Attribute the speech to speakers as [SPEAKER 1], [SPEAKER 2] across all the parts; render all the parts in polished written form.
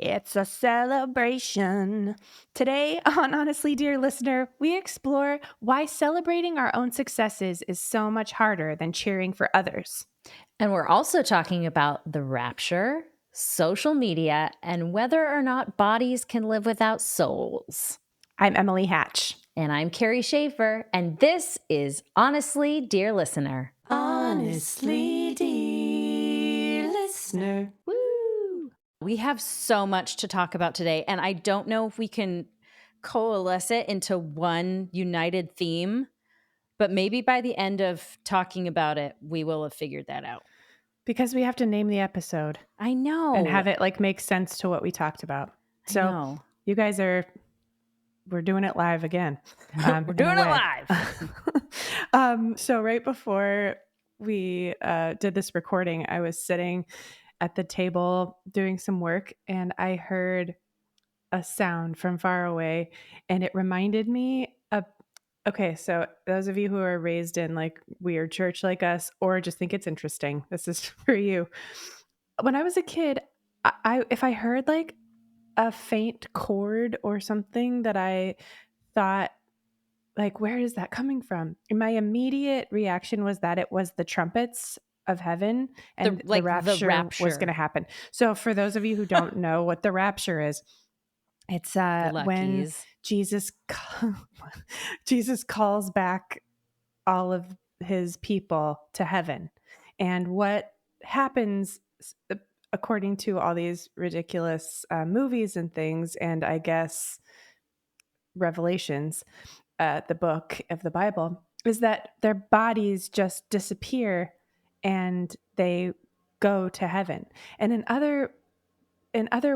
[SPEAKER 1] It's a celebration. Today on Honestly, Dear Listener, we explore why celebrating our own successes is so much harder than cheering for others.
[SPEAKER 2] And we're also talking about the rapture, social media, and whether or not bodies can live without souls.
[SPEAKER 1] I'm Emily Hatch.
[SPEAKER 2] And I'm Carrie Schaefer, and this is Honestly, Dear Listener.
[SPEAKER 1] Honestly, dear listener.
[SPEAKER 2] Woo! We have so much to talk about today, and I don't know if we can coalesce it into one united theme, but maybe by the end of talking about it, we will have figured that out.
[SPEAKER 1] Because we have to name the episode.
[SPEAKER 2] I know.
[SPEAKER 1] And have it make sense to what we talked about. So you guys we're doing it live again.
[SPEAKER 2] We're doing it
[SPEAKER 1] live. So right before we did this recording, I was sitting at the table doing some work and I heard a sound from far away and it reminded me of, okay, so those of you who are raised in weird church like us or just think it's interesting, this is for you. When I was a kid, if I heard a faint chord or something that I thought, where is that coming from? And my immediate reaction was that it was the trumpets of heaven and the rapture was going to happen. So for those of you who don't know what the rapture is, it's when Jesus calls back all of his people to heaven. And what happens, according to all these ridiculous movies and things, and I guess Revelations, the book of the Bible, is that their bodies just disappear and they go to heaven. And in other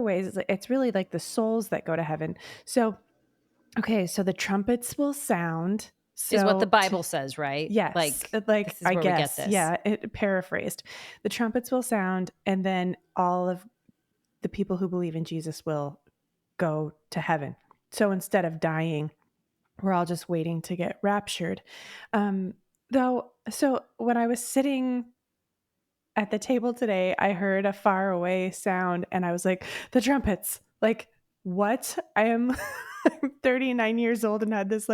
[SPEAKER 1] ways, it's really like the souls that go to heaven. So, okay, so the trumpets will sound.
[SPEAKER 2] Is what the Bible says, right?
[SPEAKER 1] Yes. I guess. Yeah, it paraphrased. The trumpets will sound, and then all of the people who believe in Jesus will go to heaven. So instead of dying, we're all just waiting to get raptured. So when I was sitting at the table today, I heard a far away sound, and I was like, the trumpets. What? I am I'm 39 years old and had this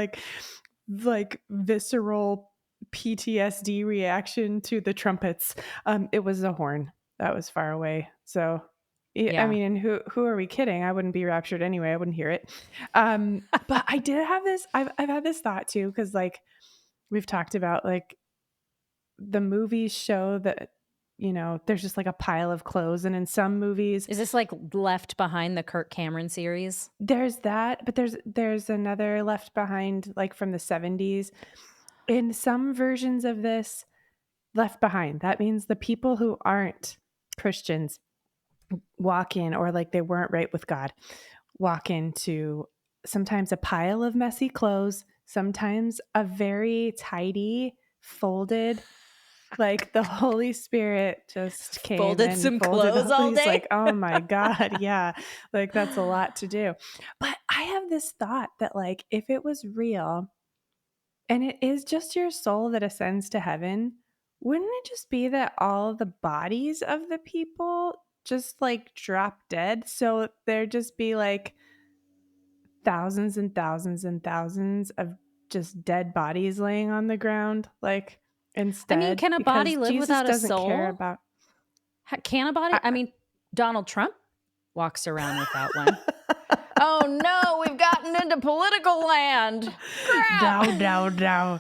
[SPEAKER 1] visceral PTSD reaction to the trumpets. It was a horn that was far away. So, yeah. I mean, and who are we kidding? I wouldn't be raptured anyway. I wouldn't hear it. But I did have this, I've had this thought too, because we've talked about the movies show that, there's just a pile of clothes. And in some movies,
[SPEAKER 2] is this Left Behind, the Kirk Cameron series?
[SPEAKER 1] There's that, but there's another Left Behind, from the 70s. In some versions of this, Left Behind, that means the people who aren't Christians walk in, or they weren't right with God, walk into sometimes a pile of messy clothes, sometimes a very tidy, folded, the Holy Spirit just came
[SPEAKER 2] folded
[SPEAKER 1] and
[SPEAKER 2] some
[SPEAKER 1] folded
[SPEAKER 2] clothes all day.
[SPEAKER 1] Oh my God. Yeah. That's a lot to do. But I have this thought that if it was real and it is just your soul that ascends to heaven, wouldn't it just be that all the bodies of the people just drop dead? So there'd just be thousands and thousands and thousands of just dead bodies laying on the ground. Instead,
[SPEAKER 2] I mean, can a body live
[SPEAKER 1] Jesus
[SPEAKER 2] without a
[SPEAKER 1] doesn't
[SPEAKER 2] soul?
[SPEAKER 1] Care about...
[SPEAKER 2] Can a body? I mean, Donald Trump walks around without one. Oh no, we've gotten into political land. Crap.
[SPEAKER 1] No.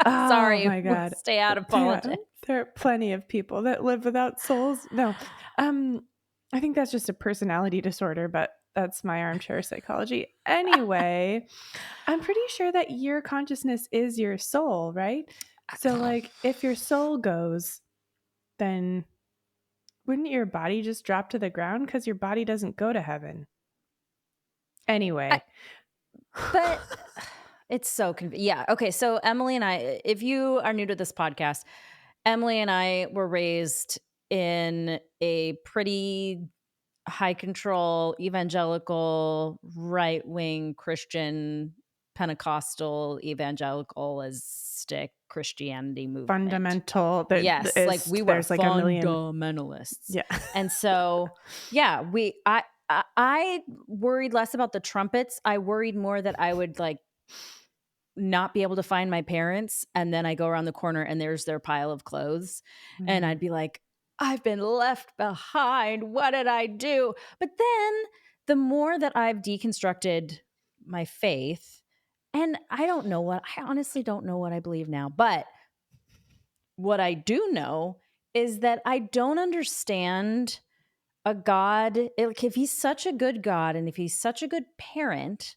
[SPEAKER 2] Sorry,
[SPEAKER 1] oh my God.
[SPEAKER 2] We'll stay out of politics.
[SPEAKER 1] There are plenty of people that live without souls. No, I think that's just a personality disorder, but that's my armchair psychology. Anyway, I'm pretty sure that your consciousness is your soul, right? So if your soul goes, then wouldn't your body just drop to the ground? Because your body doesn't go to heaven. Anyway.
[SPEAKER 2] But it's so confusing. Yeah. Okay. So Emily and I, if you are new to this podcast, Emily and I were raised in a pretty high control, evangelical, right wing Christian, Pentecostal, evangelicalistic Christianity movement.
[SPEAKER 1] Fundamental.
[SPEAKER 2] Yes. We were fundamentalists.
[SPEAKER 1] Yeah.
[SPEAKER 2] And so, yeah, I worried less about the trumpets. I worried more that I would, like, not be able to find my parents, and then I go around the corner and there's their pile of clothes, and
[SPEAKER 1] Mm.
[SPEAKER 2] I'd be like, "I've been left behind. What did I do?" But then the more that I've deconstructed my faith, and I honestly don't know what I believe now, but what I do know is that I don't understand a God, like, if he's such a good God and if he's such a good parent,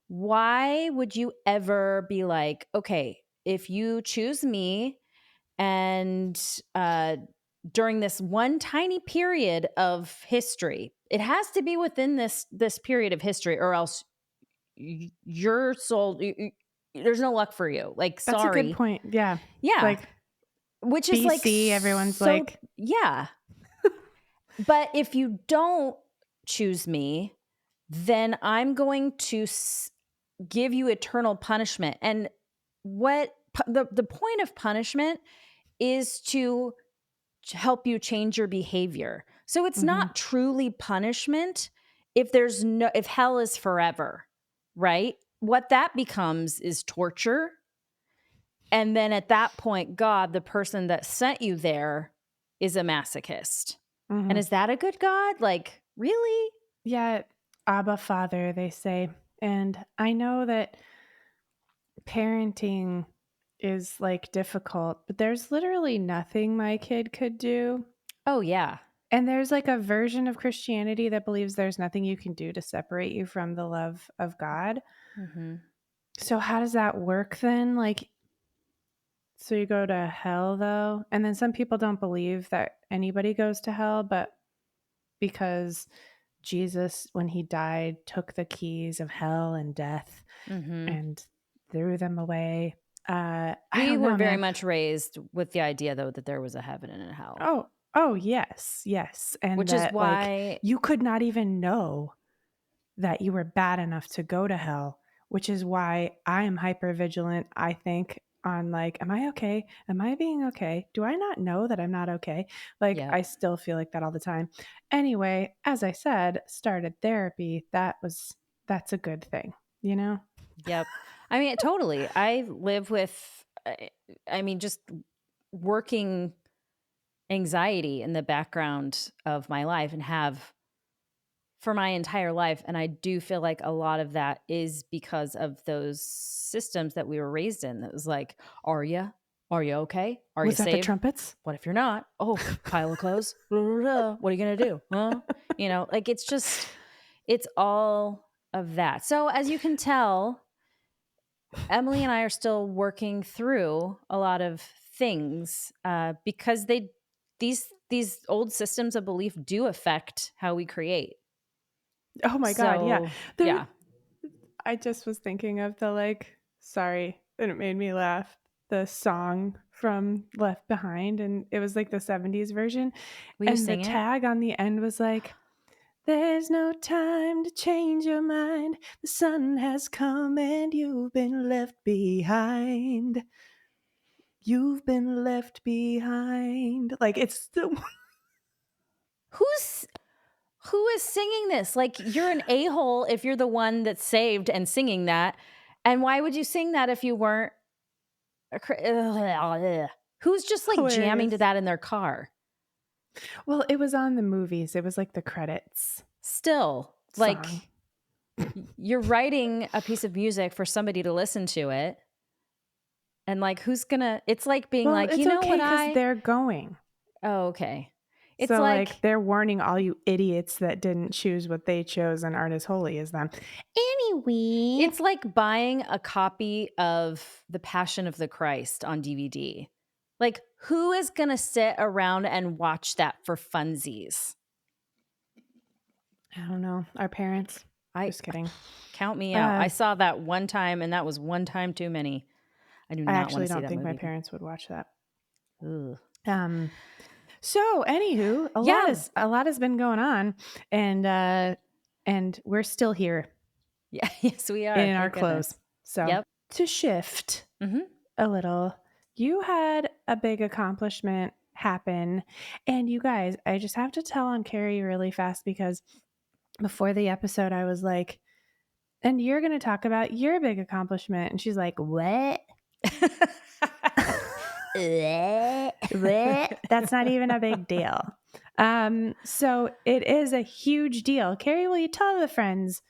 [SPEAKER 2] why would you ever be like, okay, if you choose me and during this one tiny period of history, it has to be within this period of history, or else your soul, there's no luck for you. Like,
[SPEAKER 1] That's a good
[SPEAKER 2] sorry,
[SPEAKER 1] point. Yeah.
[SPEAKER 2] yeah,
[SPEAKER 1] Like
[SPEAKER 2] which is like
[SPEAKER 1] BC, everyone's
[SPEAKER 2] so,
[SPEAKER 1] like,
[SPEAKER 2] yeah. But if you don't choose me, then I'm going to give you eternal punishment. And the point of punishment is to help you change your behavior. So it's
[SPEAKER 1] mhm,
[SPEAKER 2] not truly punishment if hell is forever, right? What that becomes is torture. And then at that point, God, the person that sent you there, is a masochist. And
[SPEAKER 1] mhm.
[SPEAKER 2] is that a good God? Like, really?
[SPEAKER 1] Yeah, Abba Father, they say. And I know that parenting is like difficult, but there's literally nothing my kid could do.
[SPEAKER 2] Oh, yeah.
[SPEAKER 1] And there's like a version of Christianity that believes there's nothing you can do to separate you from the love of God.
[SPEAKER 2] Hmm.
[SPEAKER 1] So, how does that work then? Like, so you go to hell though? And then some people don't believe that anybody goes to hell, but because Jesus, when he died, took the keys of hell and death
[SPEAKER 2] Hmm.
[SPEAKER 1] and threw them away. I
[SPEAKER 2] We
[SPEAKER 1] don't
[SPEAKER 2] were
[SPEAKER 1] know,
[SPEAKER 2] very
[SPEAKER 1] man.
[SPEAKER 2] much raised with the idea, though, that there was a heaven and a hell,
[SPEAKER 1] Oh, yes, yes. And
[SPEAKER 2] which is
[SPEAKER 1] that, like,
[SPEAKER 2] why,
[SPEAKER 1] you could not even know that you were bad enough to go to hell, which is why I am hyper vigilant, I think, on like, am I okay? Am I being okay? Do I not know that I'm not okay? Like,
[SPEAKER 2] yep,
[SPEAKER 1] I still feel like that all the time. Anyway, as I said, started therapy. That's a good thing, you know?
[SPEAKER 2] yep. I mean, totally. I live with, I mean, just working anxiety in the background of my life and have for my entire life. And I do feel like a lot of that is because of those systems that we were raised in. That was like, are you? Are you okay? Are you
[SPEAKER 1] Was that the
[SPEAKER 2] saved?
[SPEAKER 1] trumpets?
[SPEAKER 2] What if you're not? Oh, pile of clothes. Blah, blah, blah. What are you going to do? Huh? Like, it's all of that. So as you can tell, Emily and I are still working through a lot of things because these old systems of belief do affect how we create.
[SPEAKER 1] Oh my God, yeah.
[SPEAKER 2] So
[SPEAKER 1] There
[SPEAKER 2] yeah.
[SPEAKER 1] I just was thinking of the like, sorry, and it made me laugh. The song from Left Behind, and it was like the 70s version.
[SPEAKER 2] Will you
[SPEAKER 1] And the
[SPEAKER 2] sing it?
[SPEAKER 1] tag on the end was like, there's no time to change your mind. The sun has come and you've been left behind. You've been left behind. Like it's the
[SPEAKER 2] Who's who is singing this? Like, you're an a-hole if you're the one that's saved and singing that. And why would you sing that if you weren't ugh. Who's just like jamming to
[SPEAKER 1] hilarious.
[SPEAKER 2] that in their car?
[SPEAKER 1] Well, it was on the movies. It was like the credits
[SPEAKER 2] Still,
[SPEAKER 1] song.
[SPEAKER 2] like, you're writing a piece of music for somebody to listen to it. And like, who's gonna, it's like being
[SPEAKER 1] Well,
[SPEAKER 2] like,
[SPEAKER 1] it's
[SPEAKER 2] you know
[SPEAKER 1] okay
[SPEAKER 2] what
[SPEAKER 1] because
[SPEAKER 2] I,
[SPEAKER 1] they're going.
[SPEAKER 2] oh, okay. It's
[SPEAKER 1] So, like,
[SPEAKER 2] like,
[SPEAKER 1] they're warning all you idiots that didn't choose what they chose and aren't as holy as them. Anyway.
[SPEAKER 2] it's like buying a copy of The Passion of the Christ on DVD. Like, who is going to sit around and watch that for funsies?
[SPEAKER 1] I don't know. Our parents.
[SPEAKER 2] I
[SPEAKER 1] Just kidding.
[SPEAKER 2] count me out. I
[SPEAKER 1] Uh,
[SPEAKER 2] saw that one time and that was one time too many. I do
[SPEAKER 1] I
[SPEAKER 2] not want
[SPEAKER 1] actually
[SPEAKER 2] to see
[SPEAKER 1] don't
[SPEAKER 2] that
[SPEAKER 1] think my
[SPEAKER 2] movie again.
[SPEAKER 1] parents would watch that.
[SPEAKER 2] Ugh.
[SPEAKER 1] Um, so anywho,
[SPEAKER 2] Yeah.
[SPEAKER 1] a lot has been going on and we're still here
[SPEAKER 2] Yeah. Yes, we are.
[SPEAKER 1] in our
[SPEAKER 2] Thank
[SPEAKER 1] clothes.
[SPEAKER 2] goodness.
[SPEAKER 1] So
[SPEAKER 2] Yep.
[SPEAKER 1] to shift
[SPEAKER 2] Hmm.
[SPEAKER 1] a little, you had a big accomplishment happen. And you guys, I just have to tell on Carrie really fast because before the episode, I was like, and you're going to talk about your big accomplishment. And she's like, what? What? That's not even a big deal. So it is a huge deal. Carrie, will you tell the friends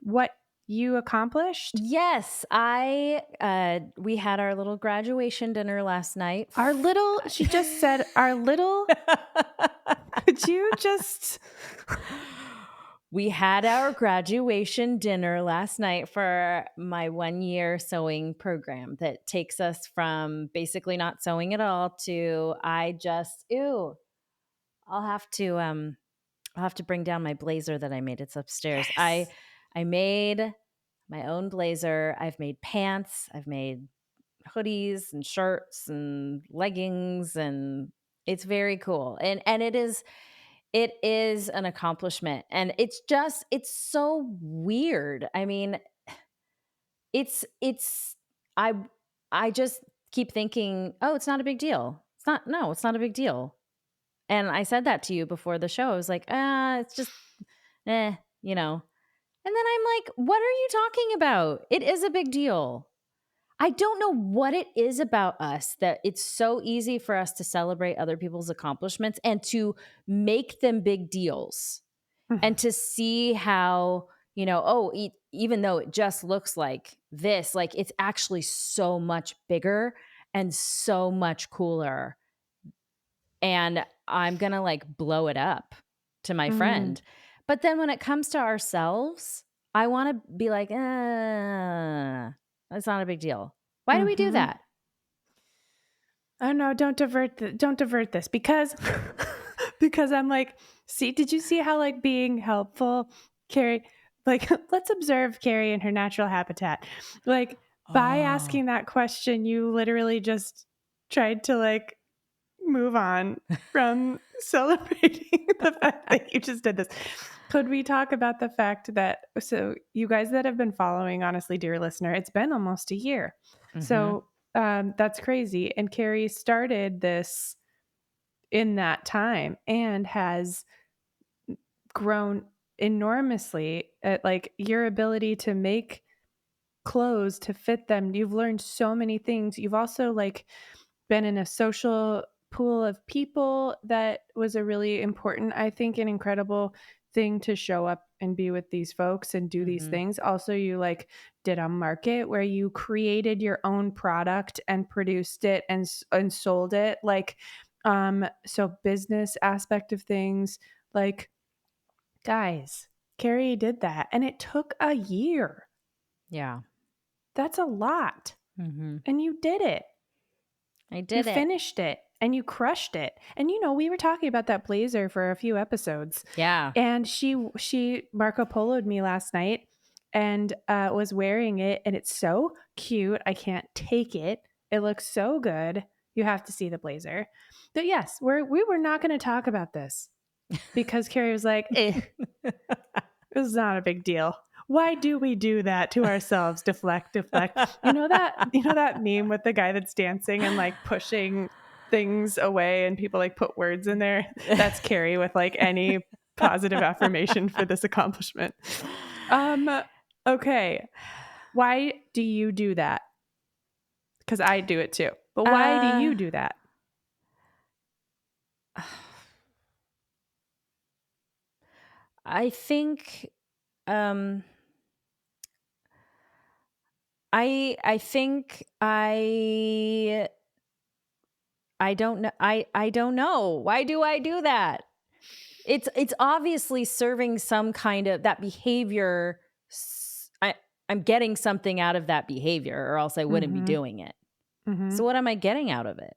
[SPEAKER 1] what you accomplished?
[SPEAKER 2] Yes, we had our little graduation dinner last night.
[SPEAKER 1] Our little, she just said, our little, could you just?
[SPEAKER 2] We had our graduation dinner last night for my 1-year sewing program that takes us from basically not sewing at all to I'll have to bring down my blazer that I made. It's upstairs.
[SPEAKER 1] Yes.
[SPEAKER 2] I made my own blazer. I've made pants. I've made hoodies and shirts and leggings, and it's very cool. And it is an accomplishment. And it's so weird. I mean, it's I I just keep thinking, "Oh, it's not a big deal." It's not a big deal. And I said that to you before the show. I was like, it's just, you know. And then I'm like, what are you talking about? It is a big deal. I don't know what it is about us that it's so easy for us to celebrate other people's accomplishments and to make them big deals and to see how, even though it just looks like this, like it's actually so much bigger and so much cooler, and I'm going to like blow it up to my
[SPEAKER 1] Mm,
[SPEAKER 2] friend. But then when it comes to ourselves, I want to be like, that's not a big deal. Why do we do
[SPEAKER 1] mm-hmm.
[SPEAKER 2] that?
[SPEAKER 1] Oh no, don't divert this because because I'm like, see, did you see how like being helpful, Carrie, like let's observe Carrie in her natural habitat. Like by
[SPEAKER 2] Oh.
[SPEAKER 1] asking that question, you literally just tried to like move on from celebrating the fact that you just did this. Could we talk about the fact that, so you guys that have been following, honestly, dear listener, it's been almost a year.
[SPEAKER 2] Mm-hmm.
[SPEAKER 1] So that's crazy. And Carrie started this in that time and has grown enormously at like your ability to make clothes to fit them. You've learned so many things. You've also like been in a social pool of people that was a really important, I think, an incredible thing to show up and be with these folks and do these
[SPEAKER 2] Mm-hmm.
[SPEAKER 1] things. Also, you like did a market where you created your own product and produced it and sold it. Like, so business aspect of things, like, guys, Carrie did that, and it took a year.
[SPEAKER 2] Yeah.
[SPEAKER 1] That's a lot,
[SPEAKER 2] Mm-hmm.
[SPEAKER 1] and you did it.
[SPEAKER 2] I
[SPEAKER 1] You
[SPEAKER 2] did it.
[SPEAKER 1] finished it and you crushed it. And we were talking about that blazer for a few episodes.
[SPEAKER 2] Yeah.
[SPEAKER 1] And she Marco Polo'd me last night and was wearing it, and it's so cute. I can't take it. It looks so good. You have to see the blazer. But yes, we were not going to talk about this because Carrie was like, it's not a big deal. Why do we do that to ourselves? Deflect, deflect. You know that meme with the guy that's dancing and like pushing things away and people like put words in there? That's Carrie with like any positive affirmation for this accomplishment. Um okay. Why do you do that? Cuz I do it too. But why do
[SPEAKER 2] uh,
[SPEAKER 1] you do that?
[SPEAKER 2] I think um I think I don't know. I don't know. Why do I do that? It's obviously serving some kind of that behavior. I'm getting something out of that behavior, or else I wouldn't be
[SPEAKER 1] Mhm.
[SPEAKER 2] doing it. So
[SPEAKER 1] Mhm.
[SPEAKER 2] what am I getting out of it?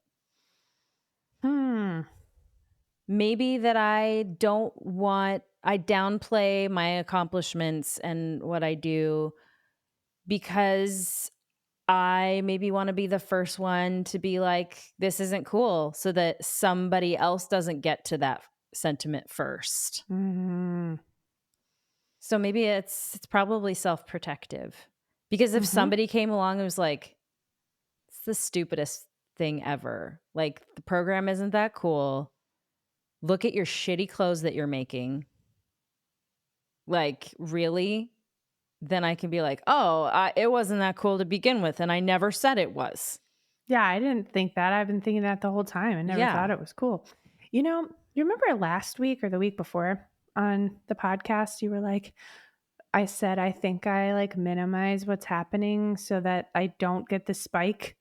[SPEAKER 1] Hmm.
[SPEAKER 2] Maybe that I downplay my accomplishments and what I do because I maybe want to be the first one to be like, this isn't cool, so that somebody else doesn't get to that sentiment first.
[SPEAKER 1] Mhm.
[SPEAKER 2] So maybe it's probably self-protective. Because if
[SPEAKER 1] Mhm.
[SPEAKER 2] somebody came along and was like, it's the stupidest thing ever. Like the program isn't that cool. Look at your shitty clothes that you're making. like, really, then I can be like, "Oh, it wasn't that cool to begin with, and I never said it was."
[SPEAKER 1] Yeah, I didn't think that. I've been thinking that the whole time. I never thought
[SPEAKER 2] Yeah.
[SPEAKER 1] it was cool. You remember last week or the week before on the podcast, you were like, I said, I think I like minimize what's happening so that I don't get the spike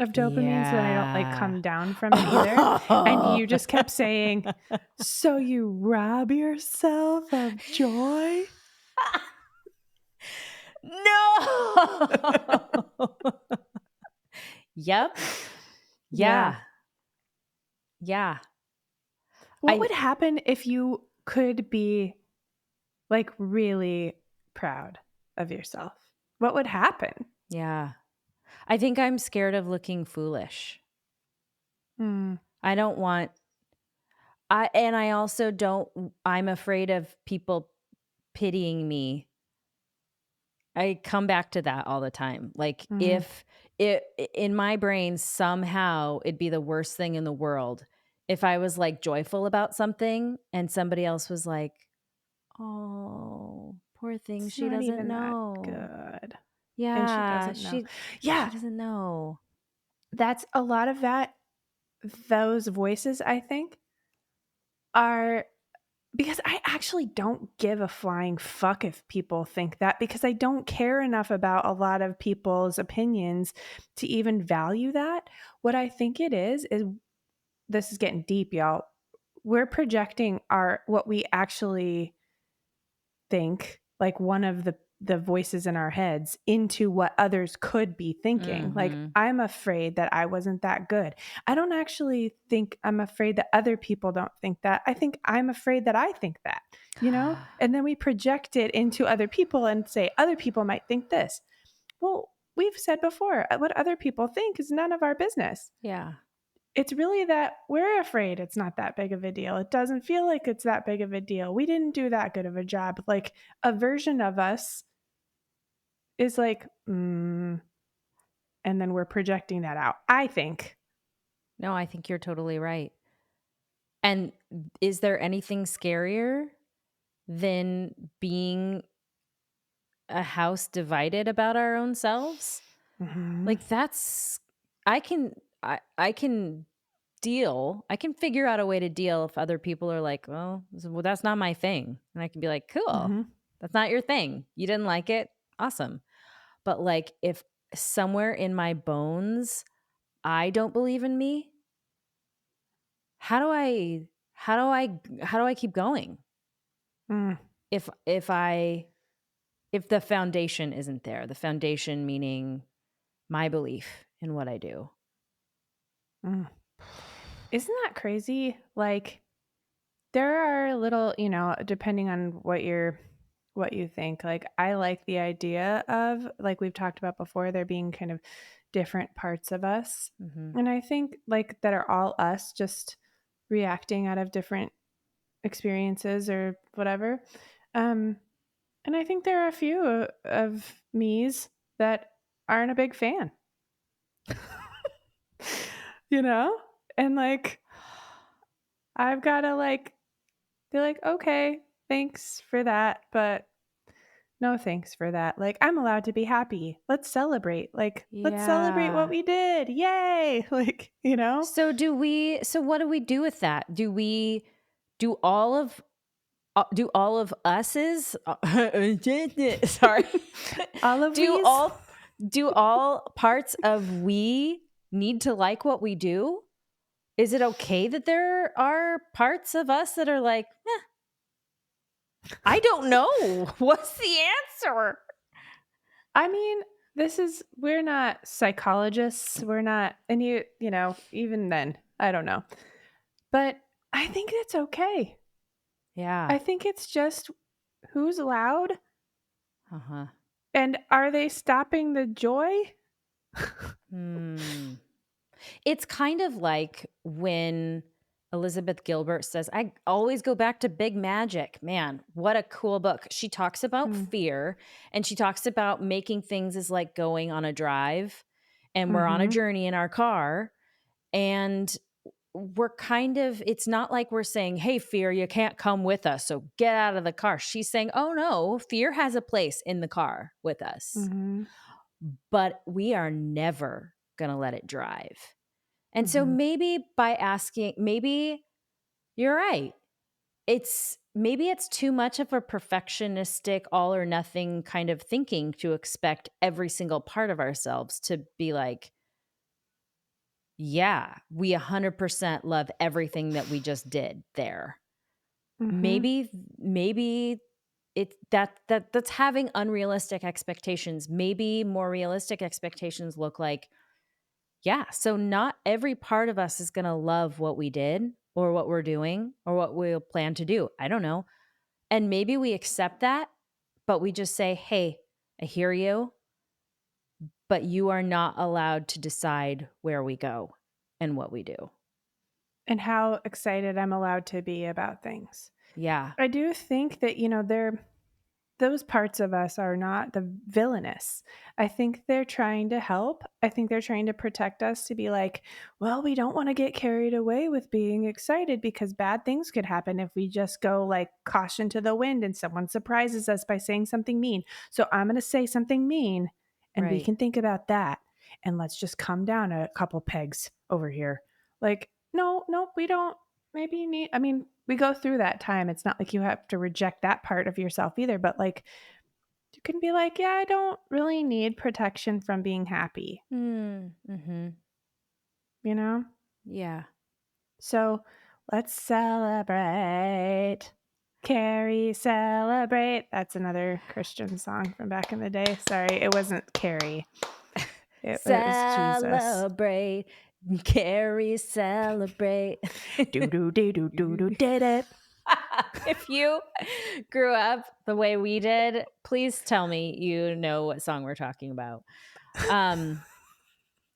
[SPEAKER 1] of dopamine so that I don't like
[SPEAKER 2] Yeah.
[SPEAKER 1] come down from it either. And you just kept saying, so you rob yourself of joy?
[SPEAKER 2] No! Yep.
[SPEAKER 1] Yeah.
[SPEAKER 2] Yeah. Yeah.
[SPEAKER 1] What
[SPEAKER 2] I
[SPEAKER 1] would happen if you could be like really proud of yourself? What would happen?
[SPEAKER 2] yeah. I think I'm scared of looking foolish.
[SPEAKER 1] Hmm.
[SPEAKER 2] I don't want I also don't I'm afraid of people pitying me. I come back to that all the time. Like,
[SPEAKER 1] Mhm.
[SPEAKER 2] if it in my brain, somehow it'd be the worst thing in the world if I was, like, joyful about something and somebody else was like, "Oh, poor thing,
[SPEAKER 1] It's
[SPEAKER 2] she
[SPEAKER 1] not
[SPEAKER 2] doesn't
[SPEAKER 1] even that
[SPEAKER 2] know."
[SPEAKER 1] good. And she
[SPEAKER 2] Yeah,
[SPEAKER 1] doesn't know.
[SPEAKER 2] she
[SPEAKER 1] Yeah,
[SPEAKER 2] doesn't know.
[SPEAKER 1] that's a lot of that. Those voices, I think, are because I actually don't give a flying fuck if people think that because I don't care enough about a lot of people's opinions to even value that. What I think it is this is getting deep, y'all. We're projecting our what we actually think, like one of the voices in our heads into what others could be thinking. Like
[SPEAKER 2] Mhm.
[SPEAKER 1] I'm afraid that I wasn't that good. I don't actually think I'm afraid that other people don't think that. I think I'm afraid that I think that, you know? And then we project it into other people and say other people might think this. Well, we've said before, what other people think is none of our business.
[SPEAKER 2] Yeah.
[SPEAKER 1] It's really that we're afraid it's not that big of a deal. It doesn't feel like it's that big of a deal. We didn't do that good of a job. Like a version of us is like, and then we're projecting that out. I think.
[SPEAKER 2] No, I think you're totally right. And is there anything scarier than being a house divided about our own selves?
[SPEAKER 1] Mhm.
[SPEAKER 2] Like, that's I can deal. I can figure out a way to deal if other people are like, "Well, that's not my thing." And I can be like, "Cool.
[SPEAKER 1] Mhm.
[SPEAKER 2] That's not your thing. You didn't like it. Awesome." But like, if somewhere in my bones I don't believe in me, how do I how do I keep going?
[SPEAKER 1] Mm.
[SPEAKER 2] If if the foundation isn't there, the foundation meaning my belief in what I do.
[SPEAKER 1] Mm. Isn't that crazy? Like there are little, depending on what you think. Like I like the idea of like we've talked about before there being kind of different parts of us.
[SPEAKER 2] Mhm.
[SPEAKER 1] And I think like that are all us just reacting out of different experiences or whatever. Um and I think there are a few of me's that aren't a big fan. you know? And like I've got to like be like, "Okay, thanks for that, but no thanks for that." Like I'm allowed to be happy. Let's celebrate. Like let's celebrate what
[SPEAKER 2] Yeah.
[SPEAKER 1] we did. Yay! Like.
[SPEAKER 2] So what do we do with that? Do all of do all of us's sorry.
[SPEAKER 1] All of
[SPEAKER 2] do
[SPEAKER 1] we's.
[SPEAKER 2] all do all parts of we need to like what we do? Is it okay that there are parts of us that are like, I don't know. What's the answer?
[SPEAKER 1] I mean, we're not psychologists. We're not, and even then, I don't know. But I think it's okay.
[SPEAKER 2] Yeah.
[SPEAKER 1] I think it's just who's loud
[SPEAKER 2] Uh-huh.
[SPEAKER 1] and are they stopping the joy?
[SPEAKER 2] Hmm. It's kind of like when Elizabeth Gilbert says, I always go back to Big Magic. Man, what a cool book. She talks about
[SPEAKER 1] Mm.
[SPEAKER 2] fear and she talks about making things as like going on a drive and we're on a
[SPEAKER 1] Mhm.
[SPEAKER 2] journey in our car. And it's not like we're saying, "Hey, fear, you can't come with us, so get out of the car." She's saying, "Oh, no, fear has a place in the car with us,
[SPEAKER 1] Mhm.
[SPEAKER 2] but we are never gonna let it drive." And so
[SPEAKER 1] Mhm.
[SPEAKER 2] maybe you're right. Maybe it's too much of a perfectionistic, all or nothing kind of thinking to expect every single part of ourselves to be like, "Yeah, we 100% love everything that we just did there."
[SPEAKER 1] Mhm.
[SPEAKER 2] Maybe that's having unrealistic expectations. Maybe more realistic expectations look like, yeah, so not every part of us is gonna love what we did or what we're doing or what we'll plan to do. I don't know. And maybe we accept that, but we just say, "Hey, I hear you, but you are not allowed to decide where we go and what we do."
[SPEAKER 1] And how excited I'm allowed to be about things.
[SPEAKER 2] Yeah.
[SPEAKER 1] I do think that, those parts of us are not the villainous. I think they're trying to help. I think they're trying to protect us to be like, well, we don't want to get carried away with being excited because bad things could happen if we just go like caution to the wind and someone surprises us by saying something mean. So I'm going to say something mean and we
[SPEAKER 2] Right.
[SPEAKER 1] can think about that. And let's just come down a couple pegs over here. Like, no, no, we don't maybe you need, I mean, we go through that time. It's not like you have to reject that part of yourself either, but like you can be like, yeah, I don't really need protection from being happy,
[SPEAKER 2] Mhm.
[SPEAKER 1] you know?
[SPEAKER 2] Yeah.
[SPEAKER 1] So let's celebrate. Carrie, celebrate. That's another Christian song from back in the day. Sorry, it wasn't Carrie. It was Jesus.
[SPEAKER 2] Celebrate, Carrie, celebrate.
[SPEAKER 1] Do do do do do do did it.
[SPEAKER 2] If you grew up the way we did, please tell me you know what song we're talking about. Um,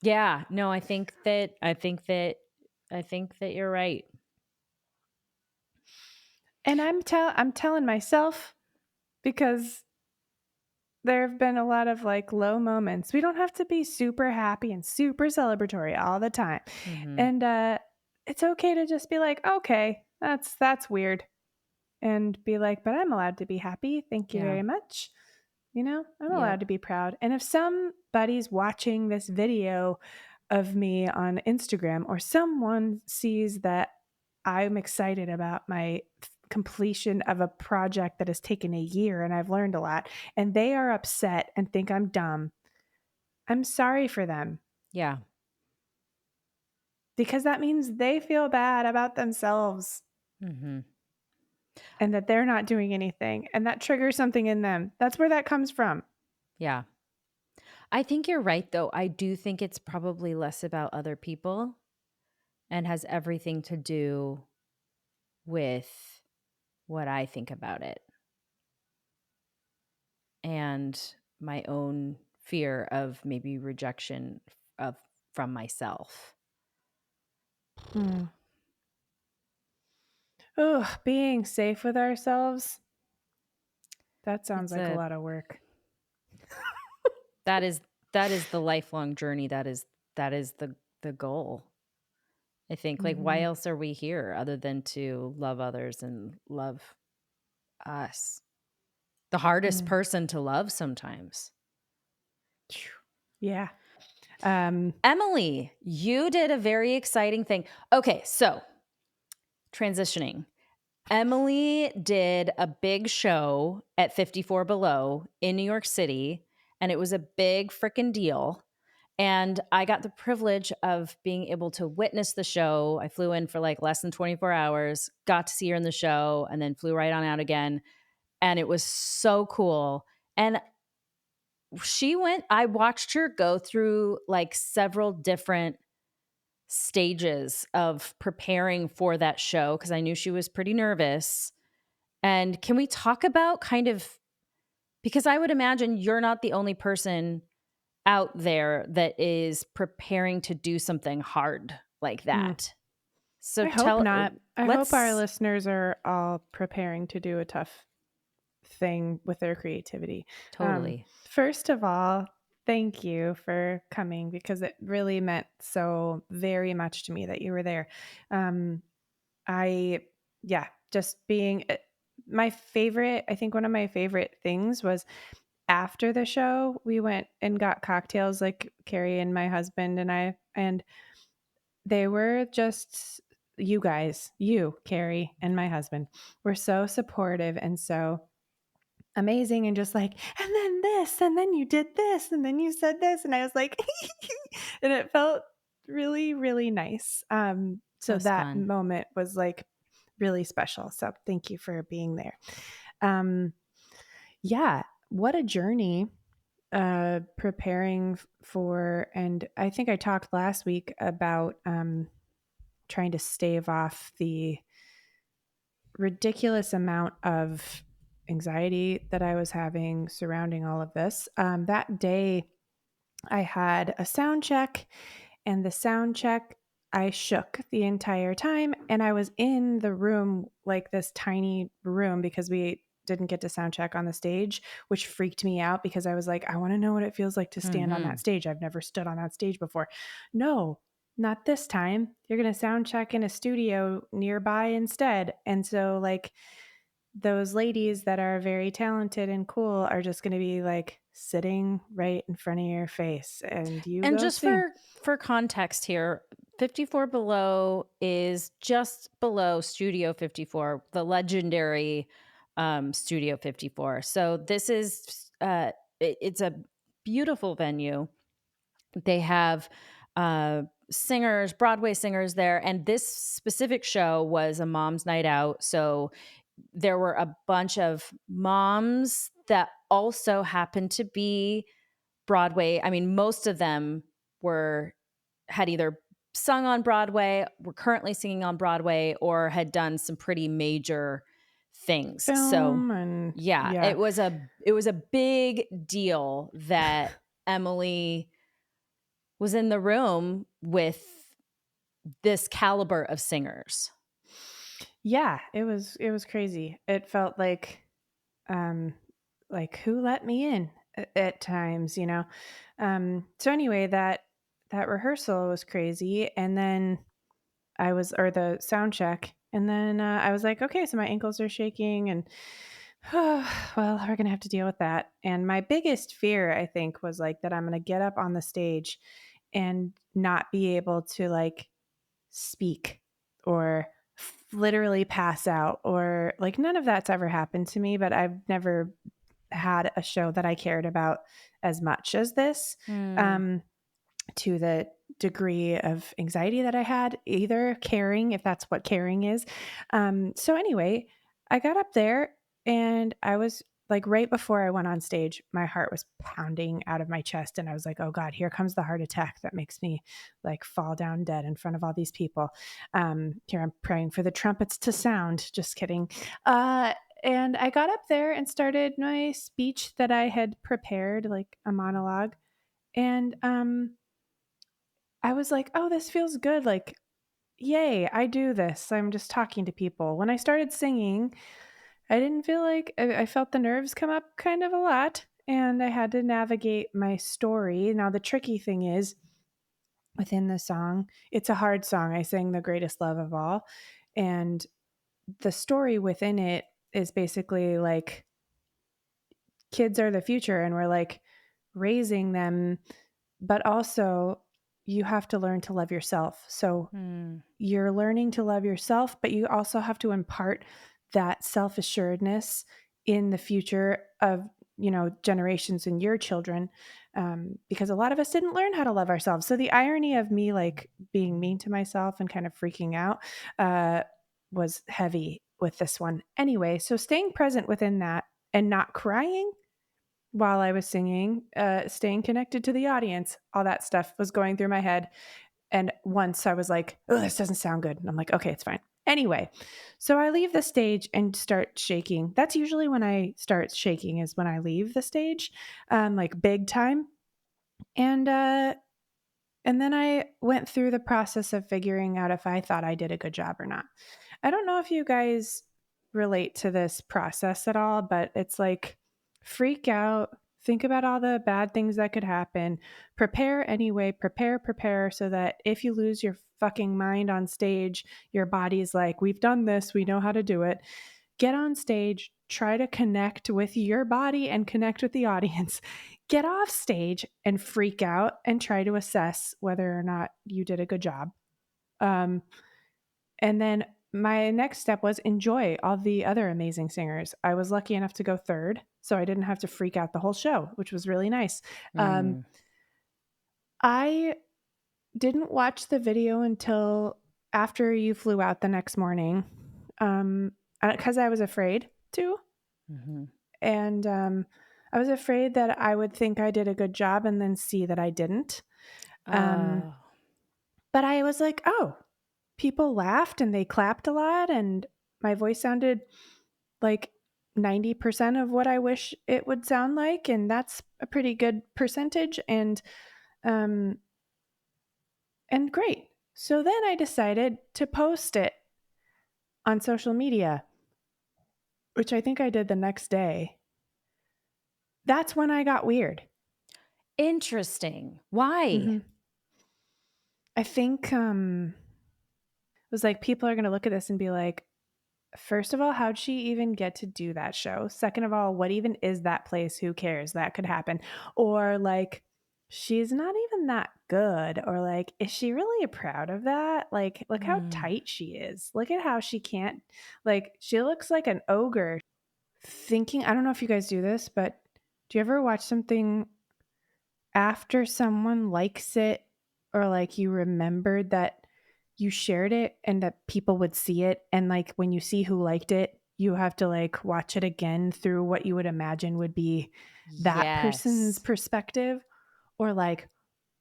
[SPEAKER 2] yeah, no, I think that you're right.
[SPEAKER 1] And I'm telling myself because there have been a lot of like low moments. We don't have to be super happy and super celebratory all the time.
[SPEAKER 2] Mhm.
[SPEAKER 1] And it's okay to just be like, okay, that's weird. And be like, but I'm allowed to be happy. Thank you
[SPEAKER 2] Yeah.
[SPEAKER 1] very much. I'm allowed
[SPEAKER 2] Yep.
[SPEAKER 1] to be proud. And if somebody's watching this video of me on Instagram or someone sees that I'm excited about my completion of a project that has taken a year and I've learned a lot, and they are upset and think I'm dumb, I'm sorry for them
[SPEAKER 2] Yeah.
[SPEAKER 1] because that means they feel bad about themselves
[SPEAKER 2] Mhm.
[SPEAKER 1] and that they're not doing anything. And that triggers something in them. That's where that comes from.
[SPEAKER 2] Yeah. I think you're right, though. I do think it's probably less about other people and has everything to do with what I think about it and my own fear of maybe rejection of from myself.
[SPEAKER 1] Hmm. Oh, being safe with ourselves. That sounds
[SPEAKER 2] It's
[SPEAKER 1] like a
[SPEAKER 2] a
[SPEAKER 1] lot of work.
[SPEAKER 2] that is that is the lifelong journey. That is the goal. I think, like, why
[SPEAKER 1] Mhm.
[SPEAKER 2] else are we here other than to love others and love us? The hardest
[SPEAKER 1] Mm.
[SPEAKER 2] person to love sometimes.
[SPEAKER 1] Phew. Yeah. Um,
[SPEAKER 2] Emily, you did a very exciting thing. Okay, so transitioning. Emily did a big show at 54 Below in New York City, and it was a big freaking deal. And I got the privilege of being able to witness the show. I flew in for like less than 24 hours, got to see her in the show, and then flew right on out again. And it was so cool. And I watched her go through like several different stages of preparing for that show because I knew she was pretty nervous. And can we talk about kind of, because I would imagine you're not the only person out there that is preparing to do something hard like
[SPEAKER 1] mm,
[SPEAKER 2] that. So
[SPEAKER 1] I hope
[SPEAKER 2] tell
[SPEAKER 1] not. I hope our
[SPEAKER 2] let's
[SPEAKER 1] listeners are all preparing to do a tough thing with their creativity.
[SPEAKER 2] totally.
[SPEAKER 1] First of all, Thank you for coming because it really meant so very much to me that you were there. Um, I yeah, just being my favorite, I think one of my favorite things was after the show, we went and got cocktails, like Carrie and my husband and I, and they were just you guys, you, Carrie, and my husband were so supportive and so amazing and just like, and then this, and then you did this, and then you said this. And I was like, and it felt really, really nice. So
[SPEAKER 2] That's
[SPEAKER 1] that
[SPEAKER 2] fun.
[SPEAKER 1] moment was like really special. So thank you for being there. Um, yeah, what a journey preparing for, and I think I talked last week about trying to stave off the ridiculous amount of anxiety that I was having surrounding all of this. That day, I had a sound check, and the sound check, I shook the entire time. And I was in the room, like this tiny room, because we didn't get to sound check on the stage, which freaked me out because I was like, I want to know what it feels like to stand on that
[SPEAKER 2] Mhm.
[SPEAKER 1] stage. I've never stood on that stage before. No, not this time. You're going to sound check in a studio nearby instead. And so, like, those ladies that are very talented and cool are just going to be like sitting right in front of your face and you
[SPEAKER 2] And
[SPEAKER 1] go
[SPEAKER 2] just
[SPEAKER 1] sing.
[SPEAKER 2] for context here, 54 Below is just below Studio 54, the legendary Studio 54. So this is it's a beautiful venue. They have singers, Broadway singers there, and this specific show was a mom's night out. So there were a bunch of moms that also happened to be Broadway. I mean, most of them were had either sung on Broadway, were currently singing on Broadway, or had done some pretty major things. So,
[SPEAKER 1] Film and
[SPEAKER 2] yeah,
[SPEAKER 1] yeah.
[SPEAKER 2] it was a big deal that Emily was in the room with this caliber of singers.
[SPEAKER 1] Yeah, it was crazy. It felt um like who let me in at times, you know. So anyway, that rehearsal was crazy, and then or the sound check. And then I was like, okay, so my ankles are shaking and well, we're going to have to deal with that. And my biggest fear, I think, was like that I'm going to get up on the stage and not be able to like speak or literally pass out or like none of that's ever happened to me, but I've never had a show that I cared about as much as this.
[SPEAKER 2] Hmm.
[SPEAKER 1] Um, to the degree of anxiety that I had, either caring, if that's what caring is. So, anyway, I got up there and I was like, right before I went on stage, my heart was pounding out of my chest. And I was like, oh God, here comes the heart attack that makes me like fall down dead in front of all these people. Here I'm praying for the trumpets to sound. Just kidding. Uh, and I got up there and started my speech that I had prepared, like a monologue. And I was like, "Oh, this feels good, like, yay, I do this, I'm just talking to people." When I started singing, I didn't feel like I felt the nerves come up kind of a lot, and I had to navigate my story. Now the tricky thing is, within the song, it's a hard song, I sang "The Greatest Love of All," and the story within it is basically like kids are the future and we're, like, raising them, but also you have to learn to love yourself. So
[SPEAKER 2] Hmm.
[SPEAKER 1] you're learning to love yourself, but you also have to impart that self assuredness in the future of, you know, generations and your children, because a lot of us didn't learn how to love ourselves. So the irony of me like being mean to myself and kind of freaking out uh, was heavy with this one. Anyway, so staying present within that and not crying while I was singing, staying connected to the audience, all that stuff was going through my head. And once I was like, oh, this doesn't sound good. And I'm like, okay, it's fine. Anyway, so I leave the stage and start shaking. That's usually when I start shaking, is when I leave the stage, like big time. And and then I went through the process of figuring out if I thought I did a good job or not. I don't know if you guys relate to this process at all, but it's like freak out, Think about all the bad things that could happen. Prepare anyway. Prepare so that if you lose your fucking mind on stage, your body's like, we've done this. We know how to do it. Get on stage, try to connect with your body and connect with the audience. Get off stage and freak out and try to assess whether or not you did a good job. Um, and then my next step was enjoy all the other amazing singers. I was lucky enough to go third, so I didn't have to freak out the whole show, which was really nice. Um,
[SPEAKER 2] Mm.
[SPEAKER 1] I didn't watch the video until after you flew out the next morning, because I was afraid to.
[SPEAKER 2] Mhm.
[SPEAKER 1] And I was afraid that I would think I did a good job and then see that I didn't. Um,
[SPEAKER 2] Oh.
[SPEAKER 1] but I was like, oh, people laughed and they clapped a lot, and my voice sounded like 90% of what I wish it would sound like. And that's a pretty good percentage. Um, and great. So then I decided to post it on social media, which I think I did the next day. That's when I got weird.
[SPEAKER 2] Interesting. Why?
[SPEAKER 1] Mm-hmm. I think it was like people are going to look at this and be like, first of all, how'd she even get to do that show? Second of all, what even is that place? Who cares? That could happen. Or like, she's not even that good. Or like, is she really proud of that? Like, look how
[SPEAKER 2] Mm.
[SPEAKER 1] tight she is. Look at how she can't, like, she looks like an ogre. Thinking, I don't know if you guys do this, but do you ever watch something after someone likes it, or like you remembered that you shared it and that people would see it, and like when you see who liked it, you have to like watch it again through what you would imagine would be that person's
[SPEAKER 2] Yes.
[SPEAKER 1] perspective? Or like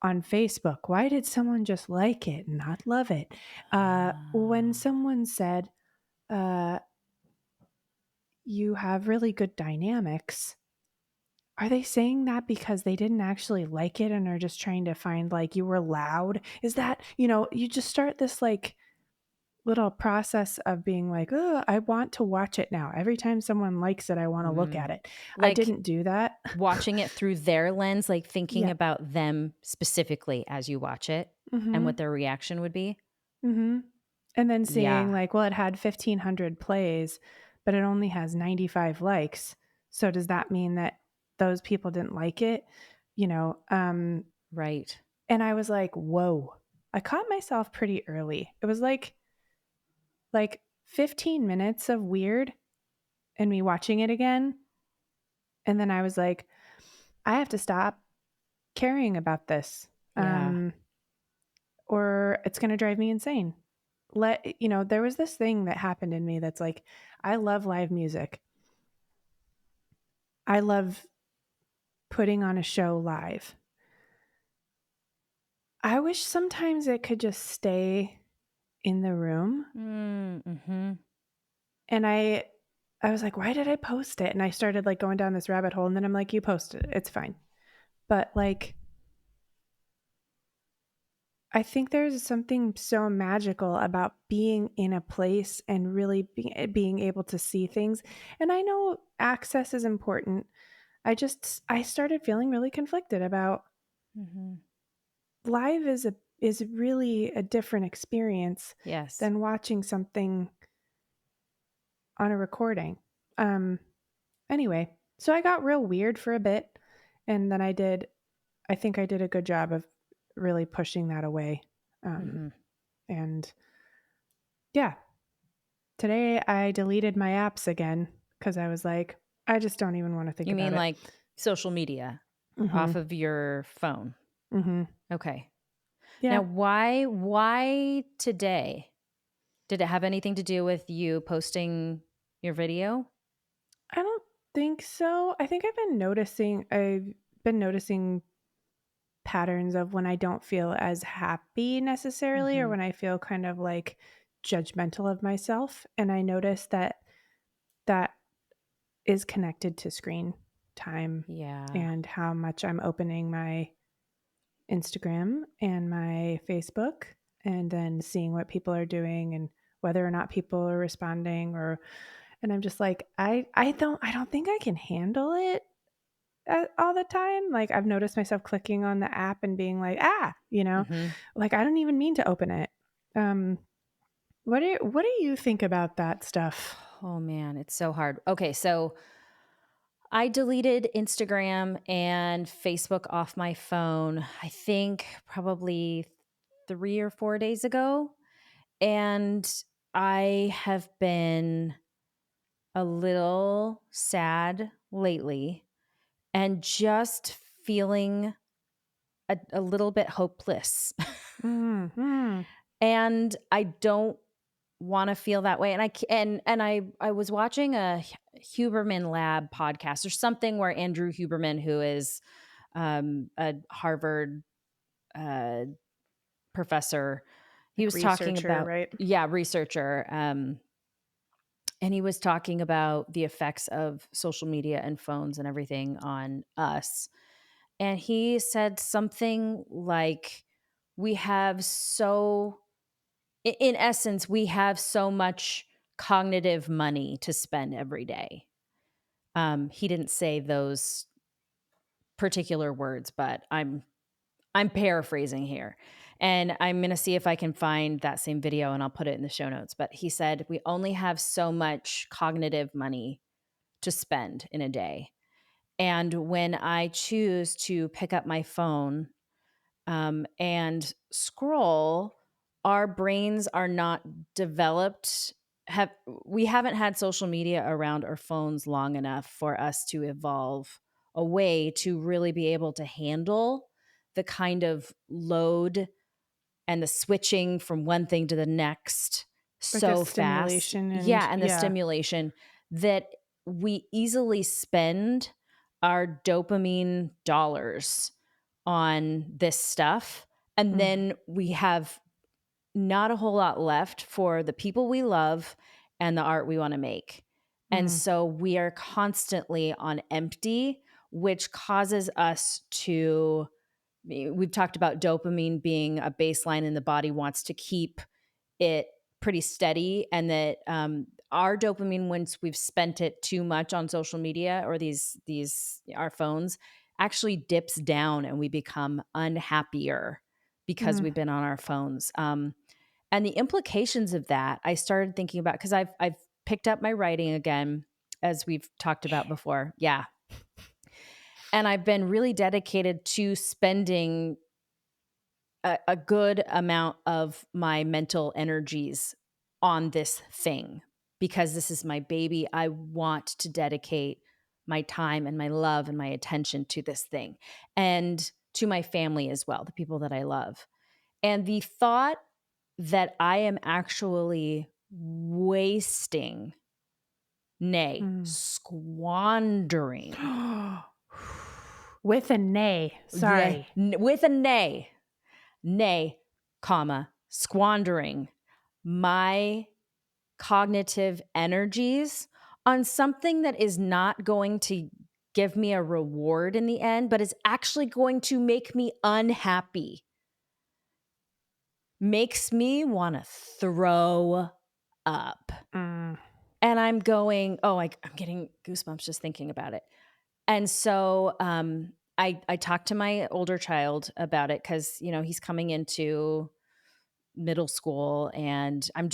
[SPEAKER 1] on Facebook, why did someone just like it and not love it? When
[SPEAKER 2] Ah.
[SPEAKER 1] someone said, uh, you have really good dynamics, are they saying that because they didn't actually like it and are just trying to find like you were loud? Is that, you just start this like little process of being like, oh, I want to watch it now. Every time someone likes it, I want to look at
[SPEAKER 2] Mm.
[SPEAKER 1] it. I
[SPEAKER 2] Like
[SPEAKER 1] didn't do that.
[SPEAKER 2] watching it through their lens, like thinking
[SPEAKER 1] Yeah.
[SPEAKER 2] about them specifically as you watch it and
[SPEAKER 1] Mm-hmm.
[SPEAKER 2] what their reaction would be.
[SPEAKER 1] Mm-hmm. And then seeing
[SPEAKER 2] Yeah.
[SPEAKER 1] like, well, it had 1,500 plays, but it only has 95 likes. So does that mean that those people didn't like it? You know,
[SPEAKER 2] Right.
[SPEAKER 1] and I was like, whoa. I caught myself pretty early. It was like 15 minutes of weird and me watching it again. And then I was like, I have to stop caring about this.
[SPEAKER 2] Yeah.
[SPEAKER 1] Or it's going to drive me insane. There was this thing that happened in me that's like, I love live music. I love putting on a show live. I wish sometimes it could just stay in the room.
[SPEAKER 2] Mm-hmm.
[SPEAKER 1] And I was like, why did I post it? And I started like going down this rabbit hole, and then I'm like, you posted it. It's fine. But like, I think there's something so magical about being in a place and really being able to see things. And I know access is important. I started feeling really conflicted about
[SPEAKER 2] Mm-hmm.
[SPEAKER 1] live is really a different experience
[SPEAKER 2] Yes.
[SPEAKER 1] than watching something on a recording. Um anyway, so I got real weird for a bit, and then I think I did a good job of really pushing that away. Um
[SPEAKER 2] Mm-hmm.
[SPEAKER 1] and yeah, today I deleted my apps again because I was like, I just don't even want to think
[SPEAKER 2] You
[SPEAKER 1] about
[SPEAKER 2] mean
[SPEAKER 1] it.
[SPEAKER 2] like social media
[SPEAKER 1] Mhm.
[SPEAKER 2] off of your phone?
[SPEAKER 1] Mhm.
[SPEAKER 2] Okay. Now,
[SPEAKER 1] Yeah.
[SPEAKER 2] why today? Did it have anything to do with you posting your video?
[SPEAKER 1] I don't think so. I think I've been noticing patterns of when I don't feel as happy necessarily, or
[SPEAKER 2] Mhm.
[SPEAKER 1] when I feel kind of like judgmental of myself, and I notice that that is connected to screen time
[SPEAKER 2] Yeah.
[SPEAKER 1] and how much I'm opening my Instagram and my Facebook, and then seeing what people are doing and whether or not people are responding. Or and I'm just like, I don't think I can handle it. all the time. Like, I've noticed myself clicking on the app and being like, "Ah,"
[SPEAKER 2] Mhm.
[SPEAKER 1] like, I don't even mean to open it. Um, what do you think about that stuff?
[SPEAKER 2] Oh man, it's so hard. Okay, so I deleted Instagram and Facebook off my phone, I think probably 3 or 4 days ago, and I have been a little sad lately and just feeling a little bit hopeless.
[SPEAKER 1] Mhm.
[SPEAKER 2] And I don't wanna feel that way, and I was watching a Huberman Lab podcast or something where Andrew Huberman, who is, a Harvard, uh, professor, he
[SPEAKER 1] Like,
[SPEAKER 2] was talking
[SPEAKER 1] researcher,
[SPEAKER 2] about
[SPEAKER 1] right?
[SPEAKER 2] yeah, researcher, and he was talking about the effects of social media and phones and everything on us, and he said something like, "We have so" in essence, we have so much cognitive money to spend every day. He didn't say those particular words, but I'm paraphrasing here. And I'm going to see if I can find that same video and I'll put it in the show notes. But he said we only have so much cognitive money to spend in a day. And when I choose to pick up my phone and scroll, our brains are not developed. Have We haven't had social media around our phones long enough for us to evolve a way to really be able to handle the kind of load and the switching from one thing to the next
[SPEAKER 1] Like a
[SPEAKER 2] so fast.
[SPEAKER 1] stimulation and
[SPEAKER 2] Yeah, and the
[SPEAKER 1] yeah.
[SPEAKER 2] stimulation that we easily spend our dopamine dollars on this stuff. And
[SPEAKER 1] Mm,
[SPEAKER 2] then we have not a whole lot left for the people we love and the art we want to make. And
[SPEAKER 1] mm.
[SPEAKER 2] so we are constantly on empty, which causes us to we've talked about dopamine being a baseline and the body wants to keep it pretty steady, and that our dopamine, once we've spent it too much on social media or these our phones, actually dips down and we become unhappier because
[SPEAKER 1] Mm.
[SPEAKER 2] we've been on our phones. And the implications of that I started thinking about because I've picked up my writing again, as we've talked about before. Yeah, and I've been really dedicated to spending a good amount of my mental energies on this thing because this is my baby. I want to dedicate my time and my love and my attention to this thing and to my family as well, the people that I love. And the thought that I am actually wasting, nay,
[SPEAKER 1] Mm.
[SPEAKER 2] squandering,
[SPEAKER 1] With a nay,
[SPEAKER 2] yeah,
[SPEAKER 1] sorry.
[SPEAKER 2] with a nay, comma, squandering my cognitive energies on something that is not going to give me a reward in the end, but is actually going to make me unhappy, makes me want to throw up.
[SPEAKER 1] Mm,
[SPEAKER 2] And I'm going, oh, I'm getting goosebumps just thinking about it. And so I talked to my older child about it because, he's coming into middle school, and I'm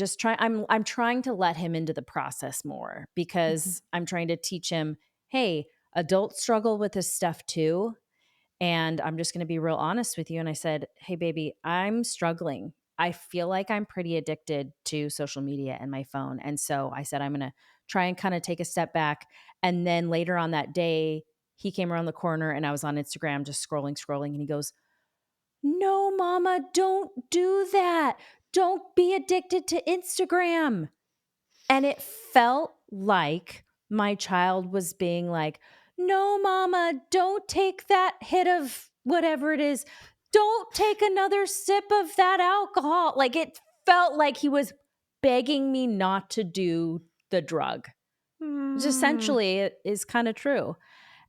[SPEAKER 2] trying to let him into the process more
[SPEAKER 1] mhm,
[SPEAKER 2] because I'm trying to teach him, hey, adults struggle with this stuff too, and I'm just going to be real honest with you. And I said, hey baby, I'm struggling. I feel like I'm pretty addicted to social media and my phone. And so I said I'm going to try and kind of take a step back. And then later on that day, he came around the corner and I was on Instagram just scrolling, and he goes, no, mama, don't do that. Don't be addicted to Instagram. And it felt like my child was being like, no, mama, don't take that hit of whatever it is. Don't take another sip of that alcohol. Like it felt like he was begging me not to do the drug, which
[SPEAKER 1] mm,
[SPEAKER 2] essentially is kind of true.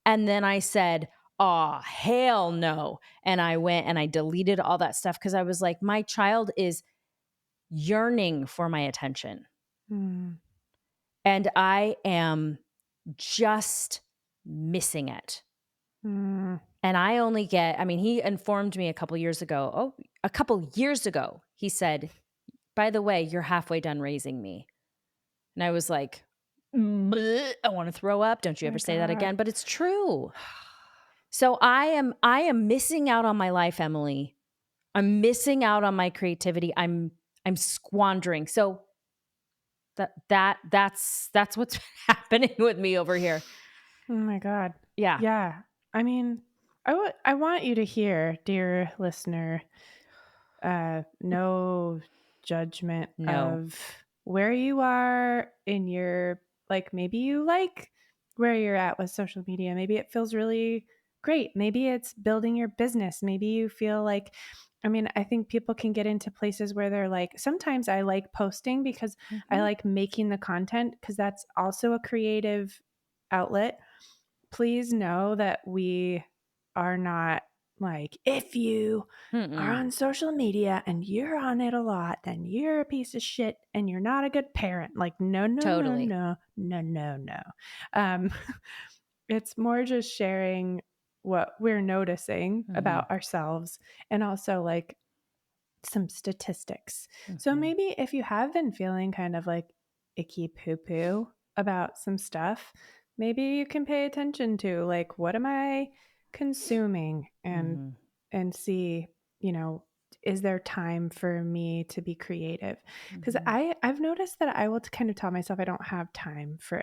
[SPEAKER 2] And then I said, "Oh, hell no." And I went and I deleted all that stuff because I was like, my child is yearning for my attention.
[SPEAKER 1] mm.
[SPEAKER 2] And I am just missing it.
[SPEAKER 1] Mm,
[SPEAKER 2] And I only get I mean, he informed me a couple years ago. Oh, a couple years ago, he said, "By the way, you're halfway done raising me." And I was like, "Bleh, I wanna throw up. Don't you ever
[SPEAKER 1] my
[SPEAKER 2] say that
[SPEAKER 1] God.
[SPEAKER 2] again." But it's true. So I am missing out on my life, Emily. I'm missing out on my creativity. I'm squandering. So that's what's happening with me over here.
[SPEAKER 1] Oh my God.
[SPEAKER 2] Yeah.
[SPEAKER 1] Yeah. I mean, I want you to hear, dear listener, no judgment
[SPEAKER 2] No.
[SPEAKER 1] of where you are in your, like, maybe you like where you're at with social media. Maybe it feels really great. Maybe it's building your business. Maybe you feel like, I mean, I think people can get into places where they're like, sometimes I like posting because I
[SPEAKER 2] Mhm.
[SPEAKER 1] like making the content because that's also a creative outlet. Please know that we are not like, if you are
[SPEAKER 2] Mm-mm.
[SPEAKER 1] on social media and you're on it a lot, then you're a piece of shit and you're not a good parent. Like, no, no, no,
[SPEAKER 2] Totally.
[SPEAKER 1] no, no, no, no. Um, it's more just sharing what we're noticing
[SPEAKER 2] Mhm.
[SPEAKER 1] about ourselves and also like some statistics. So
[SPEAKER 2] Mhm.
[SPEAKER 1] maybe if you have been feeling kind of like icky poo poo about some stuff, maybe you can pay attention to like, what am I consuming,
[SPEAKER 2] Mhm.
[SPEAKER 1] and see, you know, is there time for me to be creative? Because
[SPEAKER 2] Mhm.
[SPEAKER 1] I've noticed that I will kind of tell myself I don't have time for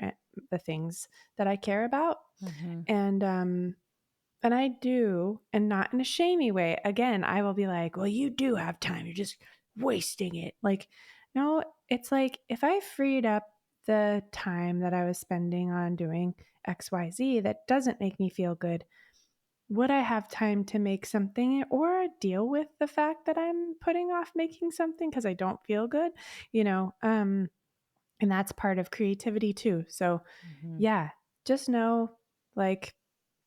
[SPEAKER 1] the things that I care about,
[SPEAKER 2] Mhm.
[SPEAKER 1] and I do, and not in a shamey way. Again, I will be like, "Well, you do have time. You're just wasting it." Like, no, it's like if I freed up the time that I was spending on doing XYZ that doesn't make me feel good, would I have time to make something or deal with the fact that I'm putting off making something because I don't feel good? You know, and that's part of creativity too. So,
[SPEAKER 2] Mhm.
[SPEAKER 1] yeah, just know, like,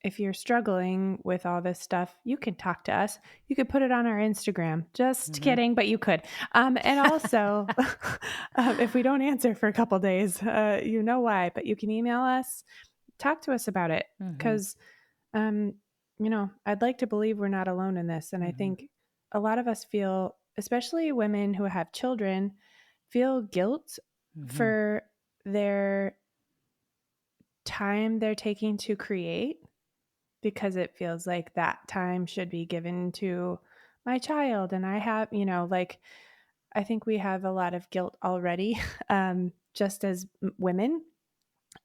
[SPEAKER 1] if you're struggling with all this stuff, you can talk to us. You could put it on our Instagram. Just
[SPEAKER 2] Mhm.
[SPEAKER 1] kidding, but you could. And also, if we don't answer for a couple days, you know why, but you can email us, talk to us about it.
[SPEAKER 2] Mhm.
[SPEAKER 1] Because, um, I'd like to believe we're not alone in this. And I
[SPEAKER 2] Mhm.
[SPEAKER 1] think a lot of us feel, especially women who have children, feel guilt
[SPEAKER 2] Mhm.
[SPEAKER 1] for their time they're taking to create because it feels like that time should be given to my child. And I have, like, I think we have a lot of guilt already, just as women,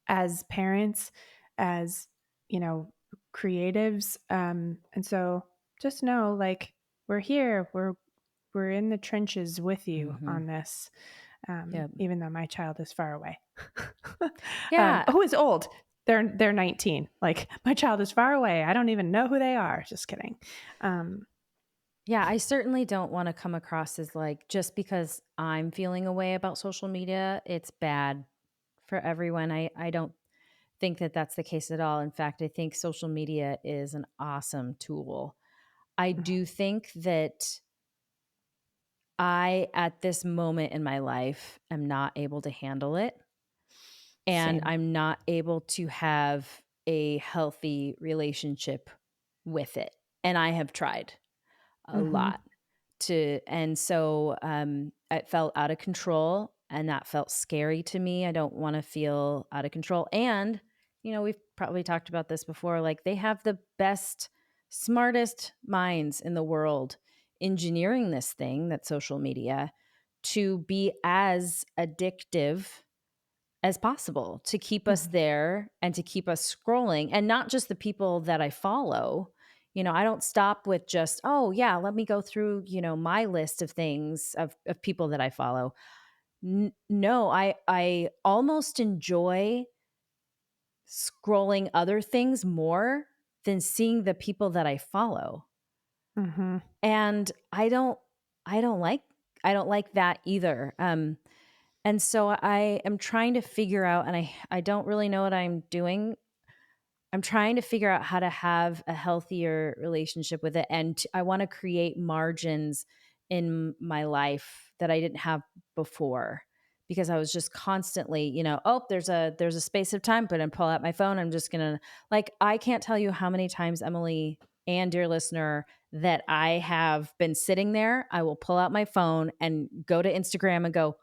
[SPEAKER 1] as parents, as, you know, creatives. And so just know, like, we're here, we're in the trenches with you
[SPEAKER 2] Mhm.
[SPEAKER 1] on this,
[SPEAKER 2] Yep.
[SPEAKER 1] even though my child is far away.
[SPEAKER 2] Yeah.
[SPEAKER 1] Who is old? They're 19. Like, my child is far away. I don't even know who they are. Just kidding. Um,
[SPEAKER 2] Yeah, I certainly don't wanna come across as, like, just because I'm feeling a way about social media, it's bad for everyone. I don't think that that's the case at all. In fact, I think social media is an awesome tool. I do think that I, at this moment in my life, am not able to handle it, and
[SPEAKER 1] Same.
[SPEAKER 2] I'm not able to have a healthy relationship with it, and I have tried a
[SPEAKER 1] Hmm.
[SPEAKER 2] lot to and so, it felt out of control, and that felt scary to me. I don't wanna feel out of control, and, we've probably talked about this before, like, they have the best, smartest minds in the world engineering this thing, that's social media, to be as addictive as possible, to keep us
[SPEAKER 1] Hmm.
[SPEAKER 2] there and to keep us scrolling, and not just the people that I follow. I don't stop with just, "Oh, yeah, let me go through, my list of things of people that I follow." No, I almost enjoy scrolling other things more than seeing the people that I follow.
[SPEAKER 1] Hmm.
[SPEAKER 2] And I don't like I don't like that either. And so I am trying to figure out, and I don't really know what I'm doing. I'm trying to figure out how to have a healthier relationship with it, and I want to create margins in my life that I didn't have before, because I was just constantly, oh, there's a space of time, but I'm pull out my phone. I'm just gonna like I can't tell you how many times, Emily and dear listener, that I have been sitting there. I will pull out my phone and go to Instagram and go,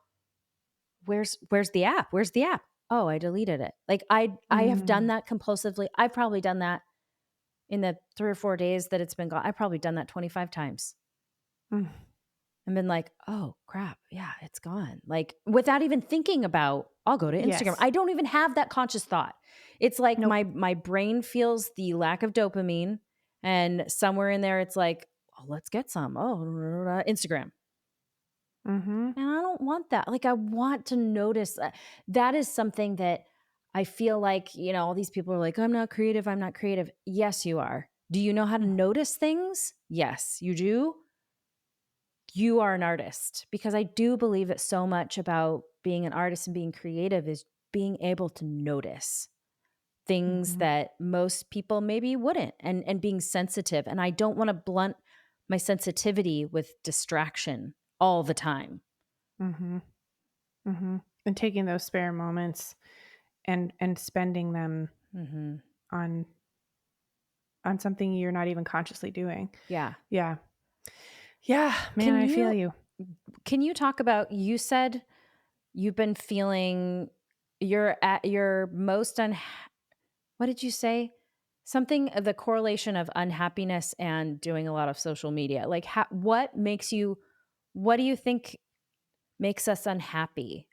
[SPEAKER 2] where's the app? Where's the app? Oh, I deleted it. Like I have done
[SPEAKER 1] Mm,
[SPEAKER 2] that compulsively. I've probably done that in the 3 or 4 days that it's been gone. I've probably done that 25 times
[SPEAKER 1] mm.
[SPEAKER 2] and been like, "Oh, crap. Yeah, it's gone." Like without even thinking about, I'll go to Instagram.
[SPEAKER 1] Yes.
[SPEAKER 2] I don't even have that conscious thought. It's like
[SPEAKER 1] Nope.
[SPEAKER 2] my brain feels the lack of dopamine, and somewhere in there it's like, "Oh, let's get some. Oh, Instagram."
[SPEAKER 1] Mhm.
[SPEAKER 2] And I don't want that. Like, I want to notice that is something that I feel like, all these people are like, I'm not creative. I'm not creative. Yes, you are. Do you know how to
[SPEAKER 1] Mm,
[SPEAKER 2] notice things? Yes, you do. You are an artist because I do believe that so much about being an artist and being creative is being able to notice things
[SPEAKER 1] mhm.
[SPEAKER 2] that most people maybe wouldn't and being sensitive. And I don't want to blunt my sensitivity with distraction all the time.
[SPEAKER 1] Mhm. Mhm. And taking those spare moments and spending them
[SPEAKER 2] Mhm.
[SPEAKER 1] on something you're not even consciously doing.
[SPEAKER 2] Yeah.
[SPEAKER 1] Yeah. Yeah, man,
[SPEAKER 2] Can
[SPEAKER 1] I feel
[SPEAKER 2] you
[SPEAKER 1] you.
[SPEAKER 2] can you talk about you said you've been feeling you're at your most what did you say? Something the correlation of unhappiness and doing a lot of social media. Like what do you think makes us unhappy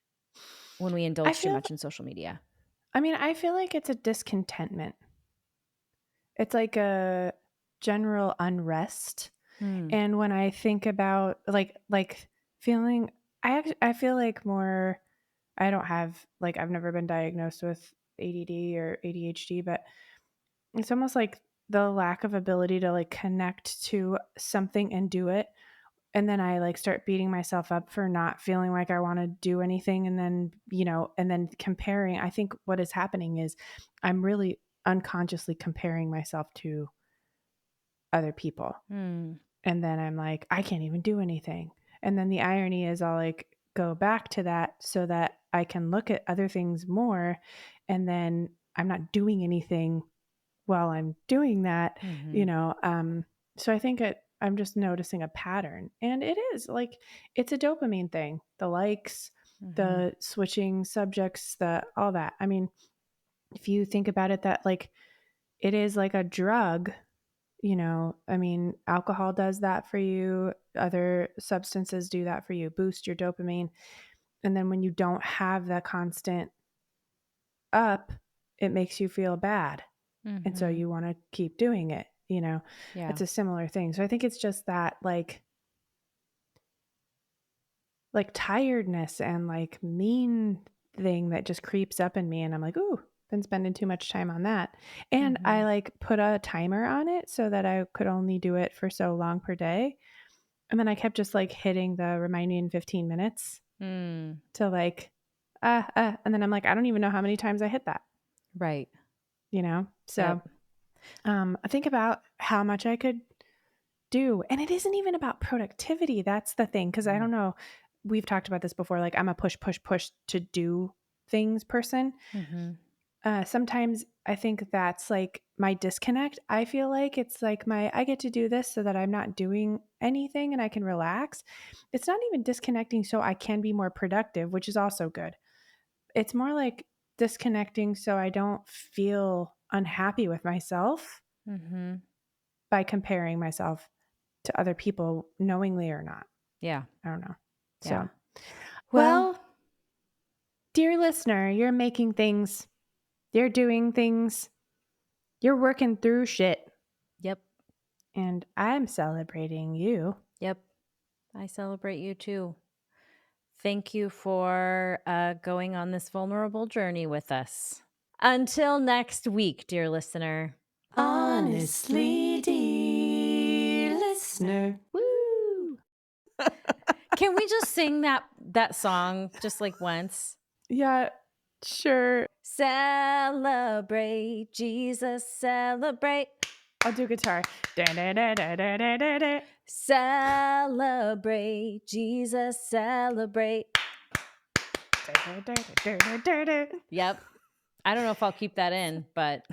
[SPEAKER 2] when we
[SPEAKER 1] I
[SPEAKER 2] indulge too
[SPEAKER 1] feel
[SPEAKER 2] much in social media?
[SPEAKER 1] I feel like it's a discontentment. It's like a general unrest.
[SPEAKER 2] Hmm.
[SPEAKER 1] And when I think about feeling I feel like more I don't have like I've never been diagnosed with ADD or ADHD, but it's almost like the lack of ability to like connect to something and do it. And then I like start beating myself up for not feeling like I want to do anything. And then, and then comparing. I think what is happening is I'm really unconsciously comparing myself to other people.
[SPEAKER 2] Hmm.
[SPEAKER 1] And then I'm like, I can't even do anything. And then the irony is I'll like go back to that so that I can look at other things more. And then I'm not doing anything while I'm doing that, you
[SPEAKER 2] Mhm.
[SPEAKER 1] know. So I think I'm just noticing a pattern. And it is like it's a dopamine thing. The likes,
[SPEAKER 2] Mhm.
[SPEAKER 1] the switching subjects, the all that. I mean, if you think about it, that like it is like a drug. I mean, alcohol does that for you, other substances do that for you, boost your dopamine. And then when you don't have that constant up, it makes you feel bad. And so
[SPEAKER 2] Mhm.
[SPEAKER 1] you want to keep doing it.
[SPEAKER 2] Yeah.
[SPEAKER 1] It's a similar thing. So I think it's just that like tiredness and like mean thing that just creeps up in me and I'm like, "Ooh, been spending too much time on that." And I
[SPEAKER 2] Mhm.
[SPEAKER 1] like put a timer on it so that I could only do it for so long per day. And then I kept just like hitting the remind me in 15 minutes
[SPEAKER 2] Mm.
[SPEAKER 1] to like and then I'm like, I don't even know how many times I hit that. So,
[SPEAKER 2] Yep.
[SPEAKER 1] I think about how much I could do. And it isn't even about productivity. That's the thing. Cause I
[SPEAKER 2] Mhm.
[SPEAKER 1] don't know. We've talked about this before. Like, I'm a push, push, push to do things person.
[SPEAKER 2] Mhm.
[SPEAKER 1] Sometimes I think that's like my disconnect. I feel like it's like I get to do this so that I'm not doing anything and I can relax. It's not even disconnecting so I can be more productive, which is also good. It's more like disconnecting so I don't feel unhappy with myself
[SPEAKER 2] Mhm.
[SPEAKER 1] by comparing myself to other people knowingly or not.
[SPEAKER 2] Yeah.
[SPEAKER 1] I don't know.
[SPEAKER 2] Yeah.
[SPEAKER 1] So,
[SPEAKER 2] Well,
[SPEAKER 1] well, dear listener, you're making things, you're doing things, you're working through shit,
[SPEAKER 2] yep.
[SPEAKER 1] and I'm celebrating you.
[SPEAKER 2] Yep. I celebrate you too. Thank you for going on this vulnerable journey with us. Until next week, dear listener.
[SPEAKER 1] Honestly, dear listener.
[SPEAKER 2] Woo! Can we just sing that song just like once?
[SPEAKER 1] Yeah, sure.
[SPEAKER 2] Celebrate Jesus, celebrate.
[SPEAKER 1] I'll do guitar. Da-da-da-da-da-da-da.
[SPEAKER 2] Celebrate Jesus, celebrate. Yep. I don't know if I'll keep that in, but